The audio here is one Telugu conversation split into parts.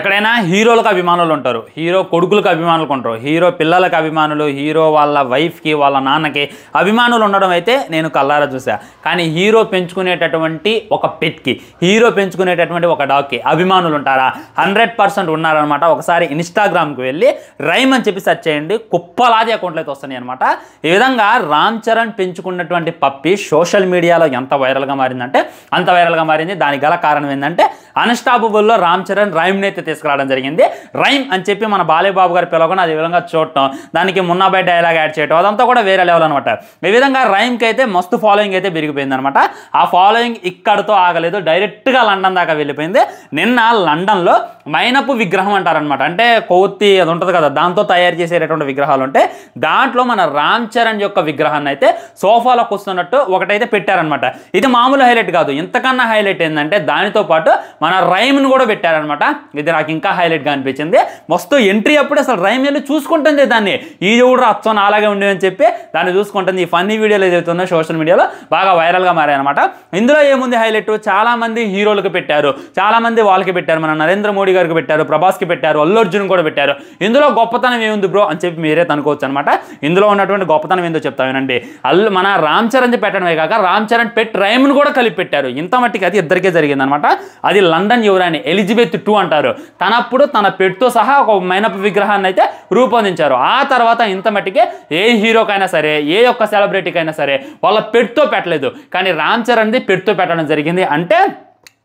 ఎక్కడైనా హీరోలకు అభిమానులు ఉంటారు, హీరో కొడుకులకు అభిమానులు ఉంటారు, హీరో పిల్లలకు అభిమానులు, హీరో వాళ్ళ వైఫ్కి వాళ్ళ నాన్నకి అభిమానులు ఉండడం అయితే నేను కళ్ళారా చూసా. కానీ హీరో పెంచుకునేటటువంటి ఒక పెట్కి, హీరో పెంచుకునేటటువంటి ఒక డాగ్కి అభిమానులు ఉంటారా? 100% ఉన్నారనమాట. ఒకసారి ఇన్స్టాగ్రామ్కి వెళ్ళి రైమ్ అని చెప్పి సెర్చ్ చేయండి, కుప్పలాది అకౌంట్లు అయితే వస్తున్నాయి అనమాట. ఈ విధంగా రామ్ చరణ్ పెంచుకున్నటువంటి పప్పి సోషల్ మీడియాలో ఎంత వైరల్గా మారిందంటే అంత వైరల్గా మారింది. దానికి గల కారణం ఏంటంటే అన్స్టాపబుల్లో రామ్ చరణ్ రైమ్ని అయితే తీసుకురావడం జరిగింది. రైమ్ అని చెప్పి మన బాలయ్యబాబు గారు పిలవకుండా అదే విధంగా చూడటం, దానికి మున్నాబాయ్ డైలాగ్ యాడ్ చేయడం, అదంతా కూడా వేరే లెవెల్ అనమాట. ఈ విధంగా రైమ్కి అయితే మస్తు ఫాలోయింగ్ అయితే పెరిగిపోయింది అనమాట. ఆ ఫాలోయింగ్ ఇక్కడతో ఆగలేదు, డైరెక్ట్గా లండన్ దాకా వెళ్ళిపోయింది. నిన్న లండన్లో మైనపు విగ్రహం అంటారనమాట, అంటే కొవ్వొత్తి అది ఉంటుంది కదా, దాంతో తయారు చేసేటటువంటి విగ్రహాలు ఉంటాయి. దాంట్లో మన రామ్ చరణ్ యొక్క విగ్రహాన్ని అయితే సోఫాలో కూర్చున్నట్టు ఒకటైతే పెట్టారనమాట. ఇది మామూలు హైలైట్ కాదు, ఇంతకన్నా హైలైట్ ఏంటంటే దానితో పాటు మన రైమ్ను కూడా పెట్టారనమాట. ఇది నాకు ఇంకా హైలైట్గా అనిపించింది. మస్తు ఎంట్రీ అప్పుడు అసలు రైమ్ వెళ్ళి చూసుకుంటుంది దాన్ని, ఈ కూడా అచ్చం అలాగే ఉండేవి అని చెప్పి దాన్ని చూసుకుంటుంది. ఈ ఫన్నీ వీడియోలు ఏదైతే ఉందో సోషల్ మీడియాలో బాగా వైరల్గా మారాయన్నమాట. ఇందులో ఏముంది హైలైట్, చాలామంది హీరోలకు పెట్టారు, చాలామంది వాళ్ళకి పెట్టారు, మన నరేంద్ర మోడీ గారికి పెట్టారు, ప్రభాస్కి పెట్టారు, అల్లు అర్జున్ కూడా పెట్టారు. ఇందులో గొప్పతనం ఏముంది బ్రో అని చెప్పి మీరే అనుకోవచ్చు అనమాట. ఇందులో ఉన్నటువంటి గొప్పతనం ఏందో చెప్తా వినండి. మన రామ్ చరణ్ పెట్టడమే కాక రామ్ చరణ్ పెట్ రైమ్ను కూడా కలిపి పెట్టారు. ఇంత మట్టికి అది ఇద్దరికే జరిగిందనమాట. అది లండన్ యువరాణి ఎలిజబెత్ II అంటారు. తనప్పుడు తన పెట్తో సహా ఒక మైనపు విగ్రహాన్ని అయితే రూపొందించారు. ఆ తర్వాత ఇంత మట్టికే ఏ హీరోకైనా సరే, ఏ ఒక్క సెలబ్రిటీకైనా సరే వాళ్ళ పెట్తో పెట్టలేదు, కానీ రామ్ చరణ్ది పెట్తో పెట్టడం జరిగింది. అంటే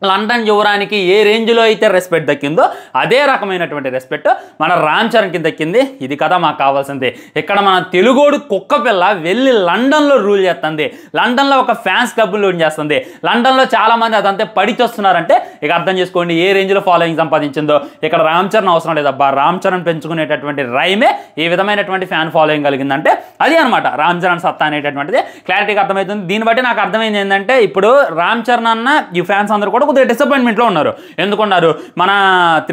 లండన్ యువరానికి ఏ రేంజ్లో అయితే రెస్పెక్ట్ దక్కిందో అదే రకమైనటువంటి రెస్పెక్ట్ మన రామ్ చరణ్కి దక్కింది. ఇది కదా మాకు కావాల్సింది. ఇక్కడ మన తెలుగోడు కుక్క పిల్ల వెళ్ళి లండన్లో రూల్ చేస్తుంది, లండన్లో ఒక ఫ్యాన్స్ క్లబ్లు రూల్ చేస్తుంది, లండన్లో చాలామంది అదంతా పడిచొస్తున్నారంటే ఇక అర్థం చేసుకోండి ఏ రేంజ్లో ఫాలోయింగ్ సంపాదించిందో. ఇక్కడ రామ్ చరణ్ అవసరం లేదబ్బా, రామ్ చరణ్ పెంచుకునేటటువంటి రైమే ఈ విధమైనటువంటి ఫ్యాన్ ఫాలోయింగ్ కలిగిందంటే అది అనమాట రామ్ చరణ్ సత్తా అనేటటువంటిది క్లారిటీగా అర్థమవుతుంది. దీన్ని బట్టి నాకు అర్థమైంది ఏంటంటే ఇప్పుడు రామ్ చరణ్ అన్న ఈ ఫ్యాన్స్ అందరూ కూడా కొద్దిగా డిసప్పాయింట్మెంట్లో ఉన్నారు. ఎందుకున్నారు, మన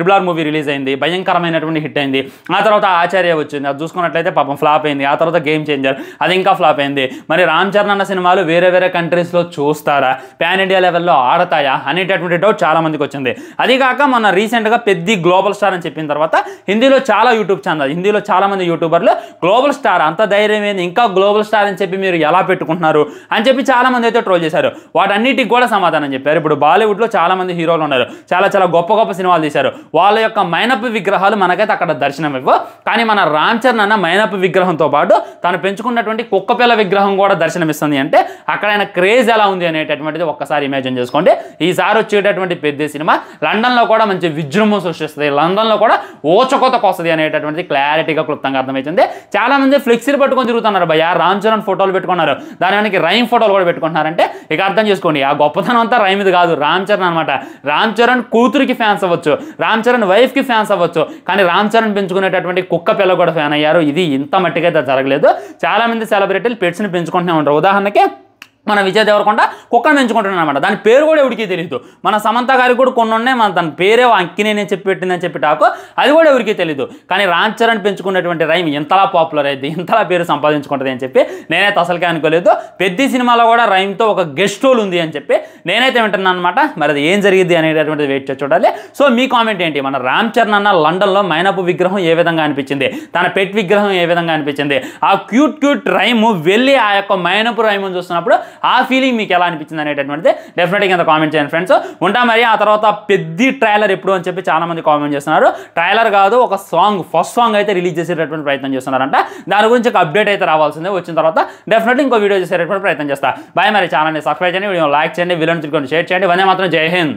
RRR మూవీ రిలీజ్ అయింది, భయంకరమైనటువంటి హిట్ అయింది. ఆ తర్వాత ఆచార్య వచ్చింది, అది చూసుకున్నట్లయితే పాపం ఫ్లాప్ అయింది. ఆ తర్వాత గేమ్ చేంజర్, అది ఇంకా ఫ్లాప్ అయింది. మరి రామ్ చరణ్ అన్న సినిమాలు వేరే వేరే కంట్రీస్లో చూస్తారా, పాన్ ఇండియా లెవెల్లో ఆడతాయా అనేటటువంటి డౌట్ చాలా మందికి వచ్చింది. అది కాక మన రీసెంట్గా పెద్ద గ్లోబల్ స్టార్ అని చెప్పిన తర్వాత హిందీలో చాలా యూట్యూబ్ ఛానల్, హిందీలో చాలా మంది యూట్యూబర్లు గ్లోబల్ స్టార్ అంత ధైర్యం ఏంది, ఇంకా గ్లోబల్ స్టార్ అని చెప్పి మీరు ఎలా పెట్టుకుంటున్నారు అని చెప్పి చాలా మంది అయితే ట్రోల్ చేశారు. వాటన్నిటికి కూడా సమాధానం చెప్పారు. ఇప్పుడు బాలీవుడ్లో చాలా మంది హీరోలు ఉన్నారు, చాలా చాలా గొప్ప గొప్ప సినిమాలు తీశారు. వాళ్ళ యొక్క మైనపు విగ్రహాలు మనకైతే అక్కడ దర్శనం ఇవ్వవు. కానీ మన రామ్ చరణ్ అన్న మైనపు విగ్రహంతో పాటు తను పెంచుకున్నటువంటి కుక్కపిల్ల విగ్రహం కూడా దర్శనమిస్తుంది. అంటే అక్కడ ఆయన క్రేజ్ ఎలా ఉంది అనేటటువంటిది ఒక్కసారి ఇమాజిన్ చేసుకోండి. ఈసారి వచ్చేటటువంటి పెద్ద సినిమా లండన్లో కూడా మంచి విజృంభం సృష్టిస్తుంది, లండన్లో కూడా ఓచకోతకు వస్తుంది అనేటటువంటిది క్లారిటీగా క్లుప్తంగా అర్థమవుతుంది. చాలా మంది ఫ్లెక్సీలు పట్టుకొని తిరుగుతున్నారు భయ్యా, రామ్ చరణ్ ఫోటోలు పెట్టుకున్నారు, దానికి రైమ్ ఫోటోలు కూడా పెట్టుకుంటున్నారంటే ఇక అర్థం చేసుకోండి ఆ గొప్పతనం అంతా రైమ్ ఇది కాదు, రామ్ చరణ్ అనమాట. రామ్ చరణ్ కూతురికి ఫ్యాన్స్ అవ్వచ్చు, రామ్ చరణ్ వైఫ్కి ఫ్యాన్స్ అవ్వచ్చు, కానీ రామ్ చరణ్ పెంచుకునేటటువంటి కుక్క పిల్ల కూడా ఫ్యాన్ అయ్యారు. ఇది ఇంత మట్టికైతే జరగలేదు. చాలా మంది సెలబ్రిటీలు పెట్స్ని పెంచుకుంటూనే ఉంటారు. ఉదాహరణకి మన విజయ్ దేవరకొండ కుక్కను పెంచుకుంటున్నాను అనమాట, దాని పేరు కూడా ఎవరికి తెలియదు. మన సమంత గారికి కూడా కొన్ని ఉన్నాయి, మన తన పేరే అక్కినేనే చెప్పి పెట్టిందని చెప్పి టాకు, అది కూడా ఎవరికి తెలియదు. కానీ రామ్ చరణ్ పెంచుకున్నటువంటి రైమ్ ఎంతలా పాపులర్ అయింది, ఎంతలా పేరు సంపాదించుకుంటుంది అని చెప్పి నేనైతే అసలుకే అనుకోలేదు. పెద్ద సినిమాలో కూడా రైమ్తో ఒక గెస్ట్ రోల్ ఉంది అని చెప్పి నేనైతే వింటున్నాను అనమాట. మరి అది ఏం జరిగింది అనేటటువంటిది వెయిట్ చేసి చూడాలి. సో మీ కామెంట్ ఏంటి, మన రామ్ చరణ్ అన్న లండన్లో మైనపు విగ్రహం ఏ విధంగా అనిపించింది, తన పెట్ విగ్రహం ఏ విధంగా అనిపించింది, ఆ క్యూట్ రైమ్ వెళ్ళి ఆ యొక్క మైనపు రైమ్ని చూస్తున్నప్పుడు ఆ ఫీలింగ్ మీకు ఎలా అనిపించింది అనేటటువంటిది డెఫినెట్గా కింద కామెంట్ చేయండి ఫ్రెండ్స్. ఉంటా మరి. ఆ తర్వాత పెద్ద ట్రైలర్ ఎప్పుడు అని చెప్పి చాలా మంది కామెంట్ చేస్తున్నారు. ట్రైలర్ కాదు, ఒక సాంగ్, ఫస్ట్ సాంగ్ అయితే రిలీజ్ చేసేటటువంటి ప్రయత్నం చేస్తున్నారంట. దాని గురించి ఒక అప్డేట్ అయితే రావాల్సిందే. వచ్చిన తర్వాత డెఫినెట్లీ ఇంకో వీడియో చేసేటటువంటి ప్రయత్నం చేస్తా. బాయ్ మరి. ఛానల్ని సబ్స్క్రైబ్ చేయండి, వీడియో లైక్ చేయండి, వీడియోని తిరుగుని షేర్ చేయండి. వందే మాత్రం. జై హింద్.